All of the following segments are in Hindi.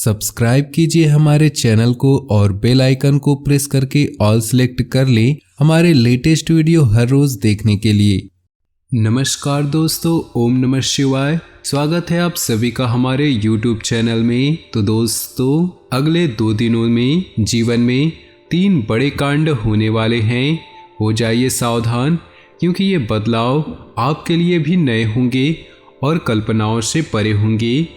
सब्सक्राइब कीजिए हमारे चैनल को और बेल आइकन को प्रेस करके ऑल सेलेक्ट कर लें हमारे लेटेस्ट वीडियो हर रोज देखने के लिए। नमस्कार दोस्तों, ओम नमः शिवाय। स्वागत है आप सभी का हमारे YouTube चैनल में। तो दोस्तों, अगले 2 दिनों में जीवन में 3 बड़े कांड होने वाले हैं। हो जाइए सावधान, क्योंकि ये बदलाव आपके लिए भी नए होंगे और कल्पनाओं से परे होंगे।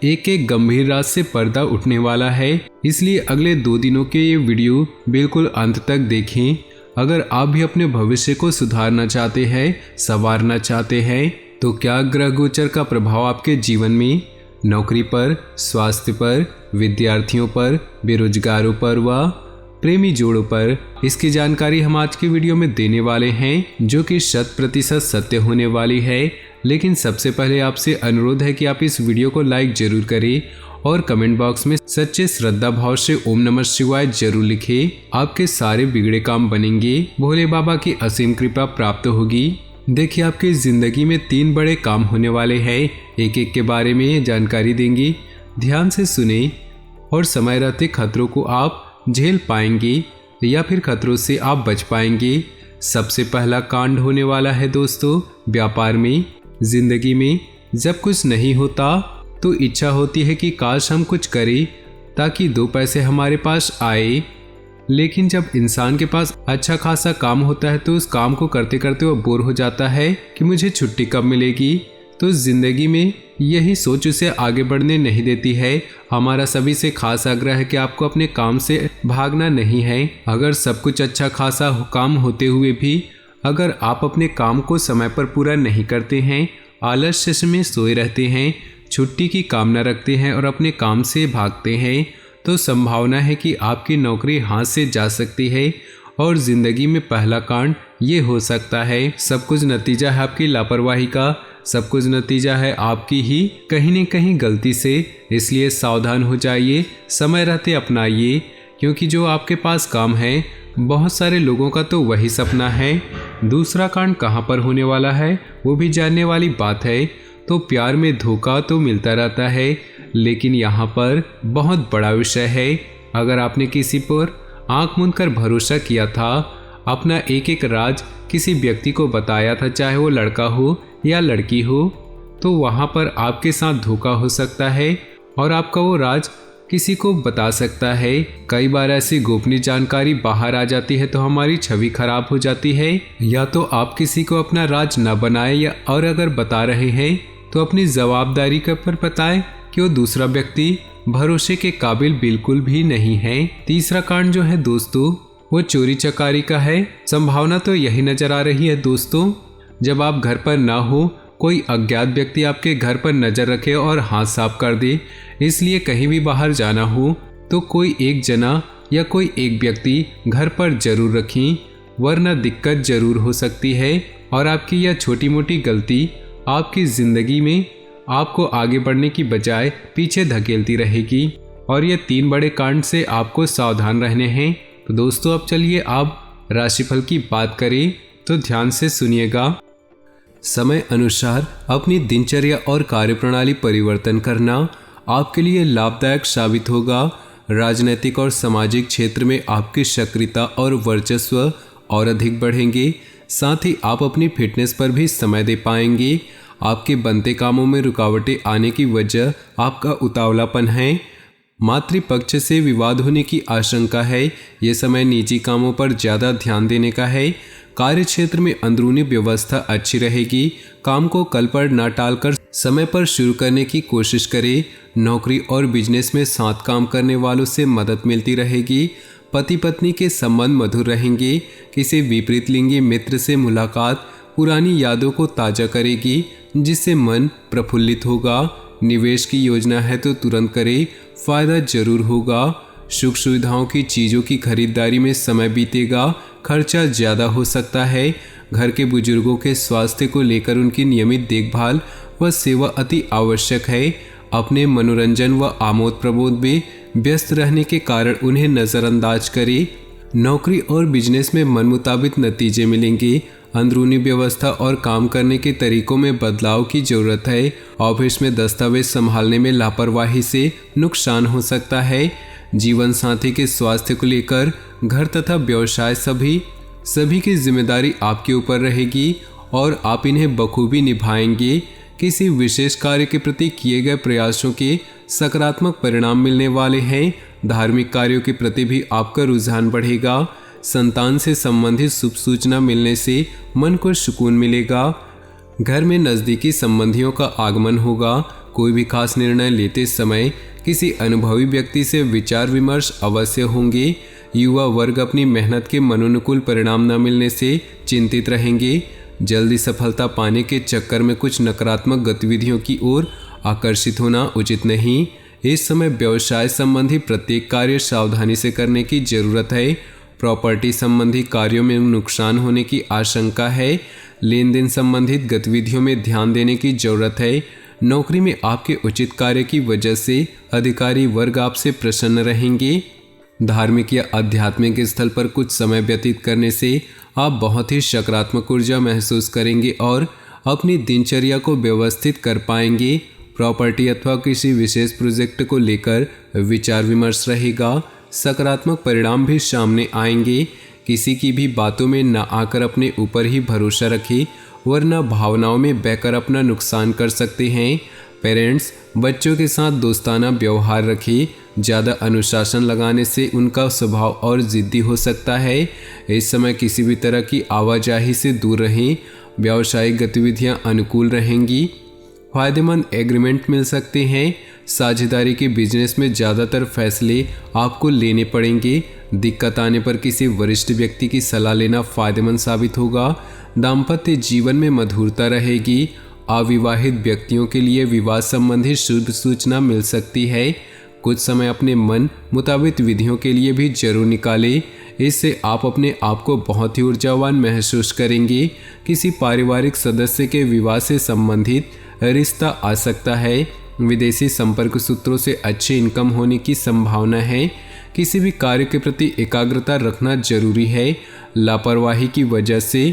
एक गंभीर राज से पर्दा उठने वाला है, इसलिए अगले 2 दिनों के ये वीडियो बिल्कुल अंत तक देखें। अगर आप भी अपने भविष्य को सुधारना चाहते हैं, संवारना चाहते हैं, तो क्या ग्रह गोचर का प्रभाव आपके जीवन में, नौकरी पर, स्वास्थ्य पर, विद्यार्थियों पर, बेरोजगारों पर व प्रेमी जोड़ों पर, इसकी जानकारी हम आज की वीडियो में देने वाले हैं, जो कि 100% सत्य होने वाली है। लेकिन सबसे पहले आपसे अनुरोध है कि आप इस वीडियो को लाइक जरूर करें और कमेंट बॉक्स में सच्चे श्रद्धा भाव से ओम नमः शिवाय जरूर लिखें। आपके सारे बिगड़े काम बनेंगे, भोले बाबा की असीम कृपा प्राप्त होगी। देखिए, आपकी जिंदगी में 3 बड़े काम होने वाले हैं। एक के बारे में जानकारी देंगे, ध्यान से सुने और समय रहते खतरों को आप झेल पाएंगे या फिर खतरों से आप बच पाएंगे। सबसे पहला कांड होने वाला है दोस्तों, व्यापार में। जिंदगी में जब कुछ नहीं होता तो इच्छा होती है कि काश हम कुछ करें ताकि 2 पैसे हमारे पास आए। लेकिन जब इंसान के पास अच्छा खासा काम होता है तो उस काम को करते करते वो बोर हो जाता है कि मुझे छुट्टी कब मिलेगी। तो जिंदगी में यही सोच उसे आगे बढ़ने नहीं देती है। हमारा सभी से खास आग्रह है कि आपको अपने काम से भागना नहीं है। अगर सब कुछ अच्छा खासा काम होते हुए भी अगर आप अपने काम को समय पर पूरा नहीं करते हैं, आलस्य में सोए रहते हैं, छुट्टी की कामना रखते हैं और अपने काम से भागते हैं, तो संभावना है कि आपकी नौकरी हाथ से जा सकती है और ज़िंदगी में पहला कांड ये हो सकता है। सब कुछ नतीजा है आपकी लापरवाही का, सब कुछ नतीजा है आपकी ही कहीं न कहीं गलती से। इसलिए सावधान हो जाइए, समय रहते अपनाइए, क्योंकि जो आपके पास काम है बहुत सारे लोगों का तो वही सपना है। दूसरा कांड कहाँ पर होने वाला है वो भी जानने वाली बात है। तो प्यार में धोखा तो मिलता रहता है, लेकिन यहाँ पर बहुत बड़ा विषय है। अगर आपने किसी पर आंख मूंद कर भरोसा किया था, अपना एक राज किसी व्यक्ति को बताया था, चाहे वो लड़का हो या लड़की हो, तो वहाँ पर आपके साथ धोखा हो सकता है और आपका वो राज किसी को बता सकता है। कई बार ऐसी गोपनीय जानकारी बाहर आ जाती है तो हमारी छवि खराब हो जाती है। या तो आप किसी को अपना राज न बनाए, या और अगर बता रहे हैं तो अपनी जवाबदारी के पर बताएं कि वो दूसरा व्यक्ति भरोसे के काबिल बिल्कुल भी नहीं है। तीसरा कांड जो है दोस्तों, वो चोरी चकारी का है। संभावना तो यही नजर आ रही है दोस्तों, जब आप घर पर ना हो, कोई अज्ञात व्यक्ति आपके घर पर नजर रखे और हाथ साफ कर दे। इसलिए कहीं भी बाहर जाना हो तो कोई एक जना या कोई एक व्यक्ति घर पर जरूर रखें, वरना दिक्कत जरूर हो सकती है और आपकी यह छोटी मोटी गलती आपकी जिंदगी में आपको आगे बढ़ने की बजाय पीछे धकेलती रहेगी। और ये 3 बड़े कांड से आपको सावधान रहने हैं। तो दोस्तों, अब चलिए आप राशिफल की बात करें, तो ध्यान से सुनिएगा। समय अनुसार अपनी दिनचर्या और कार्यप्रणाली परिवर्तन करना आपके लिए लाभदायक साबित होगा। राजनीतिक और सामाजिक क्षेत्र में आपकी सक्रियता और वर्चस्व और अधिक बढ़ेंगे। साथ ही आप अपनी फिटनेस पर भी समय दे पाएंगे। आपके बनते कामों में रुकावटें आने की वजह आपका उतावलापन है। मातृपक्ष से विवाद होने की आशंका है। ये समय निजी कामों पर ज़्यादा ध्यान देने का है। कार्य क्षेत्र में अंदरूनी व्यवस्था अच्छी रहेगी। काम को कल पर न टालकर समय पर शुरू करने की कोशिश करें। नौकरी और बिजनेस में साथ काम करने वालों से मदद मिलती रहेगी। पति पत्नी के संबंध मधुर रहेंगे। किसी विपरीत लिंगी मित्र से मुलाकात पुरानी यादों को ताज़ा करेगी, जिससे मन प्रफुल्लित होगा। निवेश की योजना है तो तुरंत करें, फायदा जरूर होगा। सुख सुविधाओं की चीज़ों की खरीदारी में समय बीतेगा, खर्चा ज़्यादा हो सकता है। घर के बुजुर्गों के स्वास्थ्य को लेकर उनकी नियमित देखभाल व सेवा अति आवश्यक है। अपने मनोरंजन व आमोद प्रमोद में व्यस्त रहने के कारण उन्हें नज़रअंदाज करें। नौकरी और बिजनेस में मन मुताबिक नतीजे मिलेंगे। अंदरूनी व्यवस्था और काम करने के तरीकों में बदलाव की जरूरत है। ऑफिस में दस्तावेज संभालने में लापरवाही से नुकसान हो सकता है। जीवन साथी के स्वास्थ्य को लेकर घर तथा व्यवसाय सभी की जिम्मेदारी आपके ऊपर रहेगी और आप इन्हें बखूबी निभाएंगे। किसी विशेष कार्य के प्रति किए गए प्रयासों के सकारात्मक परिणाम मिलने वाले हैं। धार्मिक कार्यों के प्रति भी आपका रुझान बढ़ेगा। संतान से संबंधित शुभ सूचना मिलने से मन को सुकून मिलेगा। घर में नज़दीकी संबंधियों का आगमन होगा। कोई भी खास निर्णय लेते समय किसी अनुभवी व्यक्ति से विचार विमर्श अवश्य होंगे। युवा वर्ग अपनी मेहनत के मनोनुकूल परिणाम न मिलने से चिंतित रहेंगे। जल्दी सफलता पाने के चक्कर में कुछ नकारात्मक गतिविधियों की ओर आकर्षित होना उचित नहीं। इस समय व्यवसाय संबंधी प्रत्येक कार्य सावधानी से करने की जरूरत है। प्रॉपर्टी संबंधी कार्यों में नुकसान होने की आशंका है। लेन देन संबंधित गतिविधियों में ध्यान देने की जरूरत है। नौकरी में आपके उचित कार्य की वजह से अधिकारी वर्ग आपसे प्रसन्न रहेंगे। धार्मिक या आध्यात्मिक स्थल पर कुछ समय व्यतीत करने से आप बहुत ही सकारात्मक ऊर्जा महसूस करेंगे और अपनी दिनचर्या को व्यवस्थित कर पाएंगे। प्रॉपर्टी अथवा किसी विशेष प्रोजेक्ट को लेकर विचार विमर्श रहेगा। सकारात्मक परिणाम भी सामने आएंगे। किसी की भी बातों में न आकर अपने ऊपर ही भरोसा रखें, वरना भावनाओं में बहकर अपना नुकसान कर सकते हैं। पेरेंट्स बच्चों के साथ दोस्ताना व्यवहार रखें। ज़्यादा अनुशासन लगाने से उनका स्वभाव और जिद्दी हो सकता है। इस समय किसी भी तरह की आवाजाही से दूर रहें। व्यावसायिक गतिविधियां अनुकूल रहेंगी। फायदेमंद एग्रीमेंट मिल सकते हैं। साझेदारी के बिजनेस में ज़्यादातर फैसले आपको लेने पड़ेंगे। दिक्कत आने पर किसी वरिष्ठ व्यक्ति की सलाह लेना फायदेमंद साबित होगा। दाम्पत्य जीवन में मधुरता रहेगी। अविवाहित व्यक्तियों के लिए विवाह संबंधी शुभ सूचना मिल सकती है। कुछ समय अपने मन मुताबिक विधियों के लिए भी जरूर निकालें। इससे आप अपने आप को बहुत ही ऊर्जावान महसूस करेंगे। किसी पारिवारिक सदस्य के विवाह से संबंधित रिश्ता आ सकता है। विदेशी संपर्क सूत्रों से अच्छी इनकम होने की संभावना है। किसी भी कार्य के प्रति एकाग्रता रखना जरूरी है। लापरवाही की वजह से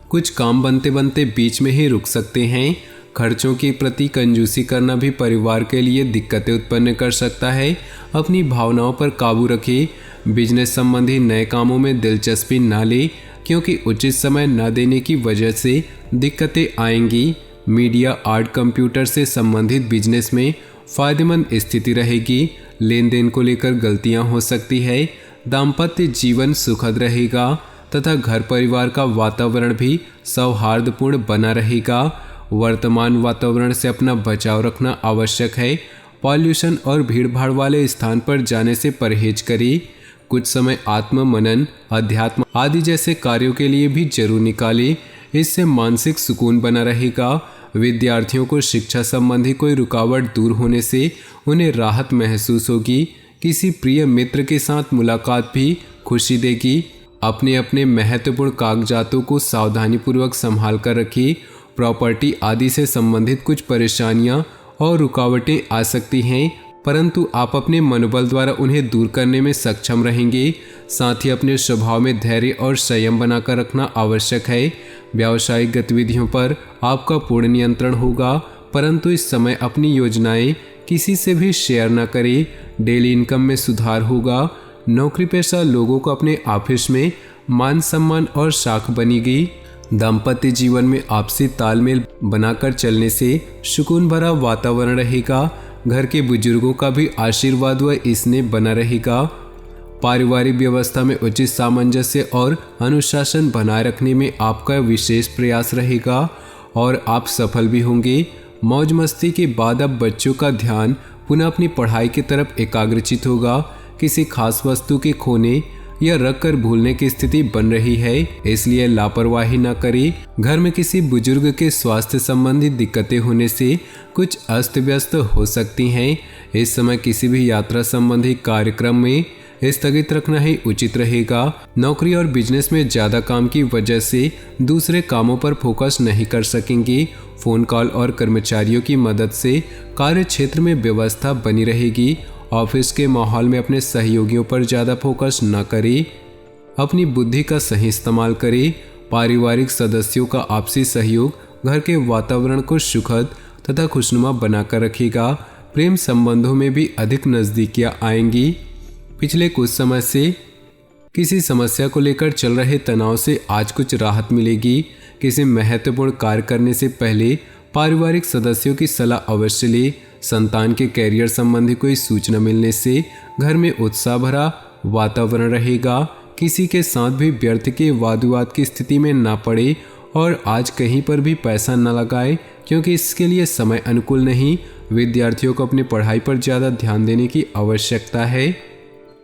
कुछ काम बनते बनते बीच में ही रुक सकते हैं। खर्चों के प्रति कंजूसी करना भी परिवार के लिए दिक्कतें उत्पन्न कर सकता है। अपनी भावनाओं पर काबू रखें। बिजनेस संबंधी नए कामों में दिलचस्पी न लें, क्योंकि उचित समय न देने की वजह से दिक्कतें आएंगी। मीडिया, आर्ट, कंप्यूटर से संबंधित बिजनेस में फायदेमंद स्थिति रहेगी। लेन देन को लेकर गलतियां हो सकती है। दाम्पत्य जीवन सुखद रहेगा तथा घर परिवार का वातावरण भी सौहार्दपूर्ण बना रहेगा। वर्तमान वातावरण से अपना बचाव रखना आवश्यक है। पॉल्यूशन और भीड़भाड़ वाले स्थान पर जाने से परहेज करें। कुछ समय आत्म मनन, अध्यात्म आदि जैसे कार्यों के लिए भी जरूर निकालें। इससे मानसिक सुकून बना रहेगा। विद्यार्थियों को शिक्षा संबंधी कोई रुकावट दूर होने से उन्हें राहत महसूस होगी। किसी प्रिय मित्र के साथ मुलाकात भी खुशी देगी। अपने अपने महत्वपूर्ण कागजातों को सावधानीपूर्वक संभाल कर रखिए। प्रॉपर्टी आदि से संबंधित कुछ परेशानियां और रुकावटें आ सकती हैं, परंतु आप अपने मनोबल द्वारा उन्हें दूर करने में सक्षम रहेंगे। साथ ही अपने स्वभाव में धैर्य और संयम बनाकर रखना आवश्यक है। व्यावसायिक गतिविधियों पर आपका पूर्ण नियंत्रण होगा, परंतु इस समय अपनी योजनाएं किसी से भी शेयर न करें। डेली इनकम में सुधार होगा। नौकरी पेशा लोगों को अपने ऑफिस में मान सम्मान और साख बनेगी। दाम्पत्य जीवन में आपसी तालमेल बनाकर चलने से सुकून भरा वातावरण रहेगा। घर के बुजुर्गों का भी आशीर्वाद व स्नेह बना रहेगा। पारिवारिक व्यवस्था में उचित सामंजस्य और अनुशासन बनाए रखने में आपका विशेष प्रयास रहेगा और आप सफल भी होंगे। मौज मस्ती के बाद अब बच्चों का ध्यान पुनः अपनी पढ़ाई की तरफ एकाग्रचित होगा। किसी खास वस्तु के खोने या रख कर भूलने की स्थिति बन रही है, इसलिए लापरवाही न करें। घर में किसी बुजुर्ग के स्वास्थ्य संबंधी दिक्कतें होने से कुछ अस्त व्यस्त हो सकती हैं। इस समय किसी भी यात्रा संबंधी कार्यक्रम में स्थगित रखना ही उचित रहेगा। नौकरी और बिजनेस में ज़्यादा काम की वजह से दूसरे कामों पर फोकस नहीं कर सकेंगे। फोन कॉल और कर्मचारियों की मदद से कार्य क्षेत्र में व्यवस्था बनी रहेगी। ऑफिस के माहौल में अपने सहयोगियों पर ज़्यादा फोकस न करें। अपनी बुद्धि का सही इस्तेमाल करें। पारिवारिक सदस्यों का आपसी सहयोग घर के वातावरण को सुखद तथा खुशनुमा बनाकर रखेगा। प्रेम संबंधों में भी अधिक नज़दीकियाँ आएंगी। पिछले कुछ समय से किसी समस्या को लेकर चल रहे तनाव से आज कुछ राहत मिलेगी। किसी महत्वपूर्ण कार्य करने से पहले पारिवारिक सदस्यों की सलाह अवश्य ले। संतान के कैरियर संबंधी कोई सूचना मिलने से घर में उत्साह भरा वातावरण रहेगा। किसी के साथ भी व्यर्थ के वाद विवाद की स्थिति में ना पड़े और आज कहीं पर भी पैसा न लगाए, क्योंकि इसके लिए समय अनुकूल नहीं। विद्यार्थियों को अपनी पढ़ाई पर ज़्यादा ध्यान देने की आवश्यकता है।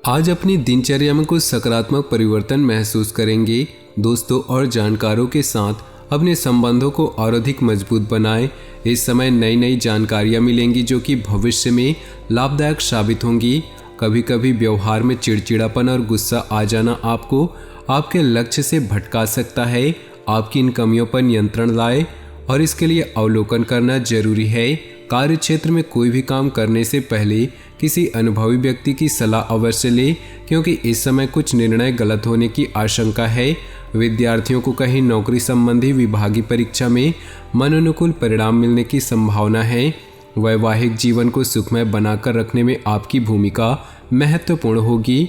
आज अपनी दिनचर्या में कुछ सकारात्मक परिवर्तन महसूस करेंगे। दोस्तों और जानकारों के साथ अपने संबंधों को और अधिक मजबूत बनाएं। इस समय नई नई जानकारियां मिलेंगी जो कि भविष्य में लाभदायक साबित होंगी। कभी कभी व्यवहार में चिड़चिड़ापन और गुस्सा आ जाना आपको आपके लक्ष्य से भटका सकता है। आपकी इन कमियों पर नियंत्रण लाएं और इसके लिए अवलोकन करना जरूरी है। कार्य क्षेत्र में कोई भी काम करने से पहले किसी अनुभवी व्यक्ति की सलाह अवश्य लें, क्योंकि इस समय कुछ निर्णय गलत होने की आशंका है। विद्यार्थियों को कहीं नौकरी संबंधी विभागीय परीक्षा में मनोनुकूल परिणाम मिलने की संभावना है। वैवाहिक जीवन को सुखमय बनाकर रखने में आपकी भूमिका महत्वपूर्ण होगी।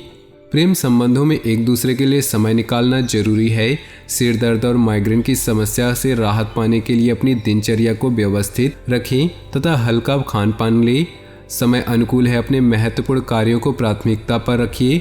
प्रेम संबंधों में एक दूसरे के लिए समय निकालना जरूरी है। सिर दर्द और माइग्रेन की समस्या से राहत पाने के लिए अपनी दिनचर्या को व्यवस्थित रखें तथा हल्का खान पान लें। समय अनुकूल है, अपने महत्वपूर्ण कार्यों को प्राथमिकता पर रखिए।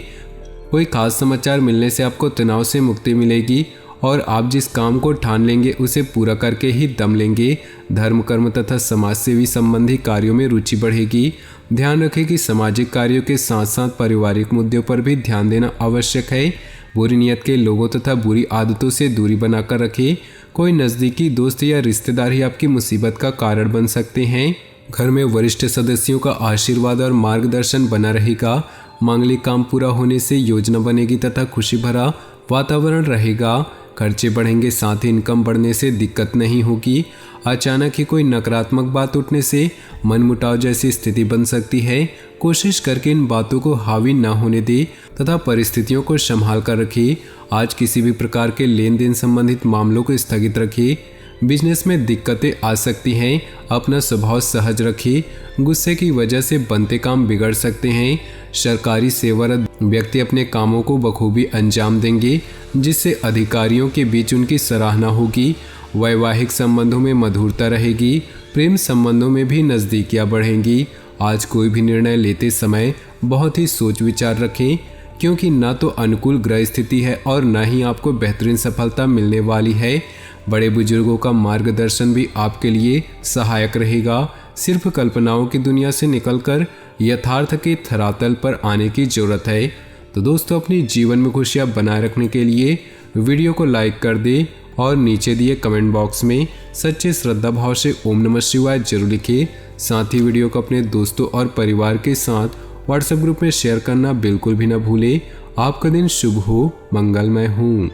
कोई खास समाचार मिलने से आपको तनाव से मुक्ति मिलेगी और आप जिस काम को ठान लेंगे उसे पूरा करके ही दम लेंगे। धर्म कर्म तथा समाज सेवी संबंधी कार्यों में रुचि बढ़ेगी। ध्यान रखें कि सामाजिक कार्यों के साथ साथ पारिवारिक मुद्दों पर भी ध्यान देना आवश्यक है। बुरी नीयत के लोगों तथा बुरी आदतों से दूरी बनाकर रखें। कोई नज़दीकी दोस्त या रिश्तेदार ही आपकी मुसीबत का कारण बन सकते हैं। घर में वरिष्ठ सदस्यों का आशीर्वाद और मार्गदर्शन बना रहेगा। मांगलिक काम पूरा होने से योजना बनेगी तथा खुशी भरा वातावरण रहेगा। खर्चे बढ़ेंगे, साथ ही इनकम बढ़ने से दिक्कत नहीं होगी। अचानक ही कोई नकारात्मक बात उठने से मनमुटाव जैसी स्थिति बन सकती है। कोशिश करके इन बातों को हावी न होने दे तथा परिस्थितियों को संभाल कर रखिए। आज किसी भी प्रकार के लेन देन संबंधित मामलों को स्थगित रखिए। बिजनेस में दिक्कतें आ सकती हैं, अपना स्वभाव सहज रखिए। गुस्से की वजह से बनते काम बिगड़ सकते हैं। सरकारी सेवारत व्यक्ति अपने कामों को बखूबी अंजाम देंगे, जिससे अधिकारियों के बीच उनकी सराहना होगी। वैवाहिक संबंधों में मधुरता रहेगी। प्रेम संबंधों में भी नज़दीकियाँ बढ़ेंगी। आज कोई भी निर्णय लेते समय बहुत ही सोच विचार रखें, क्योंकि ना तो अनुकूल ग्रह स्थिति है और ना ही आपको बेहतरीन सफलता मिलने वाली है। बड़े बुजुर्गों का मार्गदर्शन भी आपके लिए सहायक रहेगा। सिर्फ कल्पनाओं की दुनिया से निकलकर यथार्थ के धरातल पर आने की जरूरत है। तो दोस्तों, अपने जीवन में खुशियाँ बनाए रखने के लिए वीडियो को लाइक कर दें और नीचे दिए कमेंट बॉक्स में सच्चे श्रद्धा भाव से ओम नमः शिवाय जरूर लिखें। साथ ही वीडियो को अपने दोस्तों और परिवार के साथ व्हाट्सएप ग्रुप में शेयर करना बिल्कुल भी न भूलें। आपका दिन शुभ हो, मंगलमय हो।